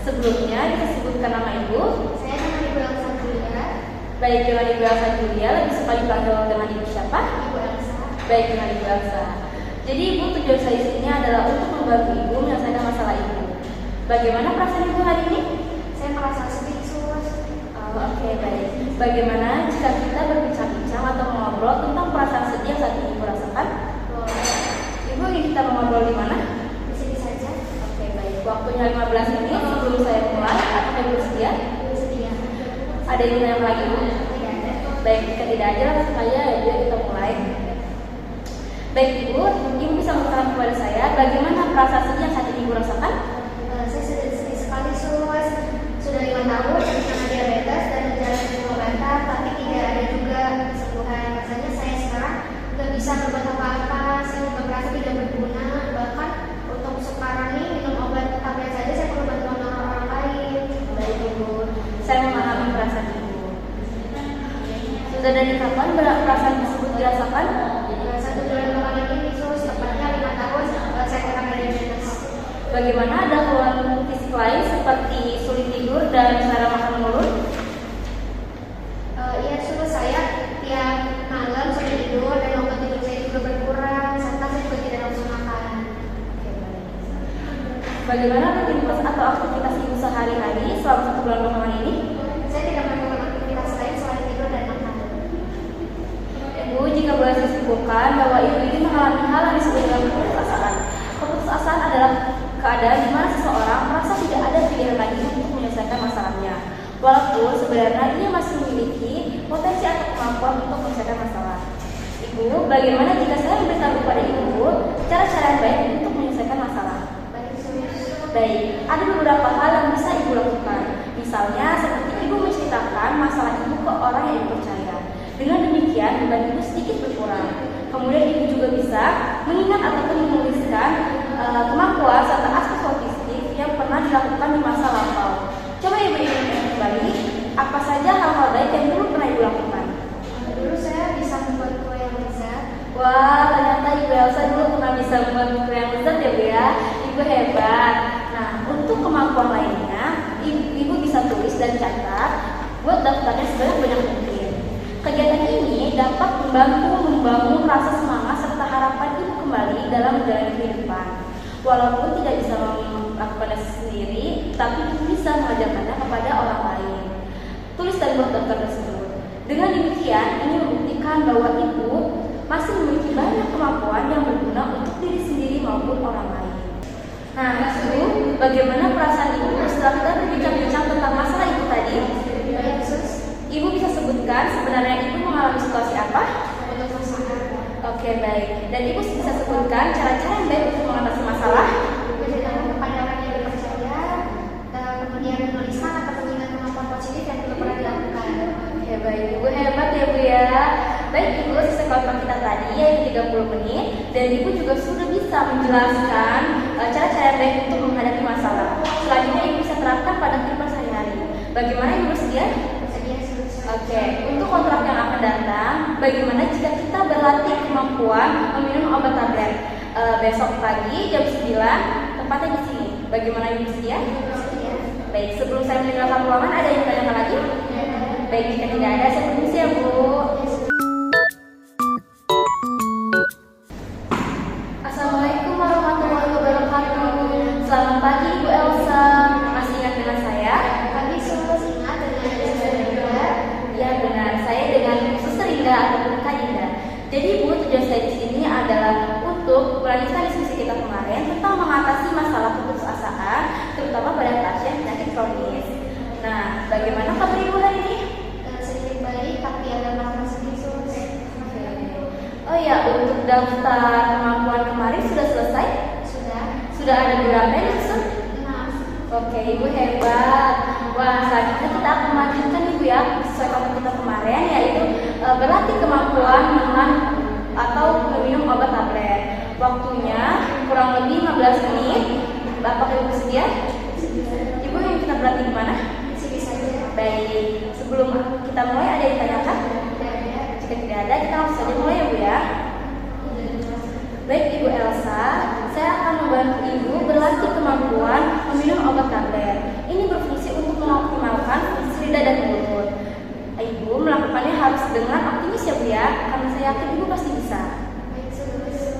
Sebelumnya disebutkan nama Ibu. Saya nama Ibu Elsa Julia. Baik, dengan Ibu Elsa Julia, lebih suka dipanggil dengan Ibu siapa? Ibu Elsa. Baik, dengan Ibu Elsa. Jadi Ibu, tujuan saya di sini adalah untuk membantu Ibu menyelesaikan masalah Ibu. Bagaimana perasaan Ibu hari ini? Saya merasa sedih, Sus. Oke, baik. Bagaimana jika kita berbincang-bincang atau mengobrol tentang perasaan sedih yang saat ini Ibu rasakan? Boleh. Ibu ingin kita mengobrol di mana? Di sini saja. Oke, baik. Waktunya 15 menit sebelum saya mulai. Apakah Ibu bersedia? Bersedia. Ada yang tanya lagi, Bu? Tidak ada. Baik, jika tidak ada, langsung saja ya, biar kita mulai. Baik, Ibu bisa mengatakan kepada saya bagaimana perasaan sedih yang saat ini Ibu rasakan? Saya sedih sekali, Sus. Sudah 5 tahun bersama diabetes dan menjalani pengobatan, tapi tidak ada juga kesembuhan. Rasanya saya sekarang nggak bisa berbuat apa-apa. Saya juga merasa tidak berguna. Bahkan untuk sekarang ini minum obat tablet saja saya perlu bantuan orang lain. Baik, Ibu. Saya memahami perasaan Ibu. Sudah dari kapan perasaan tersebut dirasakan? 1 bulan belakangan ini, Sus. Tepatnya 5 tahun saya kena diabetes. Bagaimana ada keluhan fisik lain seperti sulit tidur dan cara makan menurun? Iya, Sus. Saya tiap malam sulit tidur dan waktu tidur saya juga berkurang, serta saya juga tidak nafsu makan. Bagaimana rutinitas atau aktivitas Ibu sehari-hari selama 1 bulan belakangan ini? Saya tidak melakukan aktivitas lain selain tidur dan makan. Ibu, jika boleh saya simpulkan bahwa Ibu ini mengalami hal yang disebut dengan keputusasaan. Keputusasaan adalah keadaan di mana seseorang merasa tidak ada pilihan lagi untuk menyelesaikan masalahnya, walaupun sebenarnya ia masih memiliki potensi atau kemampuan untuk menyelesaikan masalah. Ibu, bagaimana jika saya memberitahu kepada Ibu cara-cara yang baik untuk menyelesaikan masalah? Baik, ada beberapa hal yang bisa Ibu lakukan. Misalnya, seperti Ibu menceritakan masalah Ibu ke orang yang Ibu percaya. Dengan demikian, beban Ibu sedikit berkurang. Kemudian Ibu juga bisa mengingat ataupun menuliskan kemampuan serta aspek positif yang pernah dilakukan di masa lampau. Coba Ibu ingat kembali, apa saja hal-hal baik yang dulu pernah Ibu lakukan? Dulu saya bisa membuat kue yang lezat. Wah, ternyata Ibu Elsa dulu pernah bisa membuat kue yang lezat ya, Bu ya. Ibu hebat. Nah, untuk kemampuan lainnya, Ibu bisa tulis dan catat, buat daftarnya sebanyak mungkin. Kegiatan ini dapat membantu membangun rasa semangat serta harapan Ibu kembali dalam menjalani kehidupan. Walaupun tidak bisa melakukannya sendiri, tapi Ibu bisa mengajarkannya kepada orang lain. Tulis dan buat daftar tersebut. Dengan demikian, ini membuktikan bahwa Ibu masih memiliki banyak kemampuan yang berguna untuk diri sendiri maupun orang lain. Nah, Ibu, bagaimana perasaan Ibu setelah kita berbincang-bincang tentang masalah Ibu tadi? Baik, Sus. Ibu bisa sebutkan sebenarnya Ibu mengalami situasi apa? Untuk masalah. Oke, baik. Dan Ibu bisa sebutkan cara-cara yang baik untuk mengatasi masalah? Beritahu kepada orang yang dipercaya, kemudian menuliskan atau mengingat kemampuan positif yang belum pernah dilakukan. Oke, baik. Ibu hebat ya, Bu ya. Baik, Ibu, sisa kelompok kita tadi yaitu 30 menit. Dan Ibu juga sudah bisa menjelaskan cara-cara yang baik untuk menghadapi masalah. Selanjutnya Ibu bisa terapkan pada kehidupan sehari-hari. Bagaimana Ibu bersedia? Oke, untuk kontrak yang akan datang, bagaimana jika kita berlatih kemampuan meminum obat tablet besok pagi jam 9, tempatnya di sini. Bagaimana Ibu bersedia? Baik, sebelum saya meninggalkan ruangan, ada yang bertanya lagi? Baik, jika tidak ada, saya permisi ya, Bu. Assalamualaikum warahmatullahi wabarakatuh. Selamat pagi, Ibu Elsa. Masih ingat dengan saya? Kami semua ingat dengan Suster Indah. Ya benar, saya dengan Suster Indah ataupun Kak Indah. Jadi Bu, tujuan saya di sini adalah untuk melanjutkan diskusi kita kemarin tentang mengatasi masalah putusasaan, terutama pada pasien penyakit kronis. Nah, bagaimana kabar Ibu hari ini? Sedikit baik, tapi ada masalah sedikit, Sus. Oh ya, untuk daftar kemampuan kemarin sudah selesai? Sudah. Sudah ada berapa ya, Suster? 6. Oke, Ibu hebat. Wah, selanjutnya kita akan melanjutkan Ibu ya, sesuai topik kita kemarin, yaitu berlatih kemampuan dengan atau meminum obat tablet. Waktunya kurang lebih 15 menit. Apakah Ibu bersedia? Ibu yang kita berlatih di mana? Sini saja. Baik, sebelum kita mulai ada yang ditanyakan? Tidak ada. Jika tidak ada, kita langsung saja mulai ya, Bu ya. Baik, Ibu Elsa, saya akan membantu Ibu berlatih kemampuan meminum obat tablet. Ini berfungsi untuk mengoptimalkan fungsi lidah dan mulut. Ibu melakukannya harus dengan optimis ya Bu ya, karena saya yakin Ibu pasti bisa.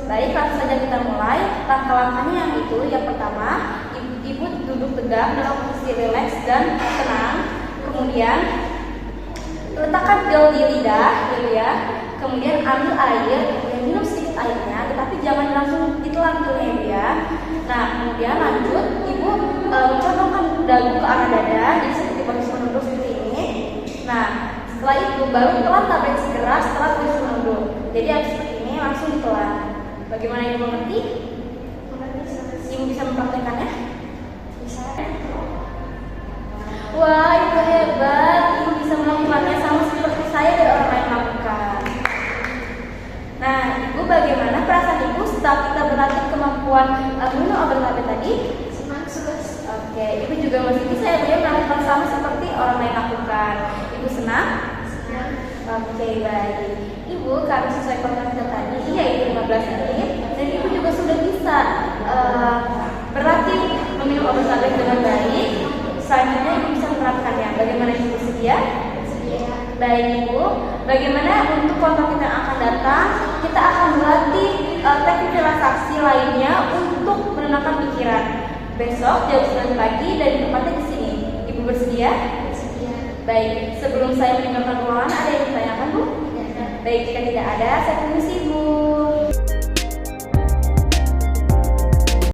Baik, langsung saja kita mulai. Langkah-langkahnya yang itu, yang pertama, Ibu duduk tegak dalam posisi rileks dan tenang. Kemudian letakkan gel di lidah, gitu ya. Kemudian ambil air, kemudian minum sedikit airnya, tetapi jangan langsung ditelan dulu ya. Nah, kemudian lanjut, Ibu mencontohkan dagu ke arah dada, jadi seperti posisi menunduk seperti ini. Nah, setelah itu baru telan tablet segera setelah posisi menunduk. Jadi habis seperti ini langsung ditelan. Bagaimana Ibu mengerti? Ibu bisa mempraktekannya? Bisa. Wah, Ibu hebat. Ibu bisa melakukannya sama seperti saya dan orang lain lakukan. Nah, Ibu bagaimana perasaan Ibu setelah kita berlatih kemampuan minum obat tablet tadi? Senang, sus. Oke, Ibu juga masih bisa ya melakukan sama seperti orang lain lakukan. Ibu senang? Senang. Oke, baik. Ibu karena sesuai program kita tadi, yaitu 15 menit, dan Ibu juga sudah bisa berlatih meminum obat tablet dengan baik. Selanjutnya Ibu bisa menerapkannya. Bagaimana Ibu bersedia? Sedia. Baik Ibu, bagaimana untuk kontak kita yang akan datang? Kita akan berlatih teknik relaksasi lainnya untuk menenangkan pikiran. Besok jam 9 pagi dan tempatnya di sini. Ibu bersedia? Sedia. Baik, sebelum saya meninggalkan ruangan, ada yang ditanyakan Bu? Tidak ada. Baik, jika tidak ada, saya permisi Bu.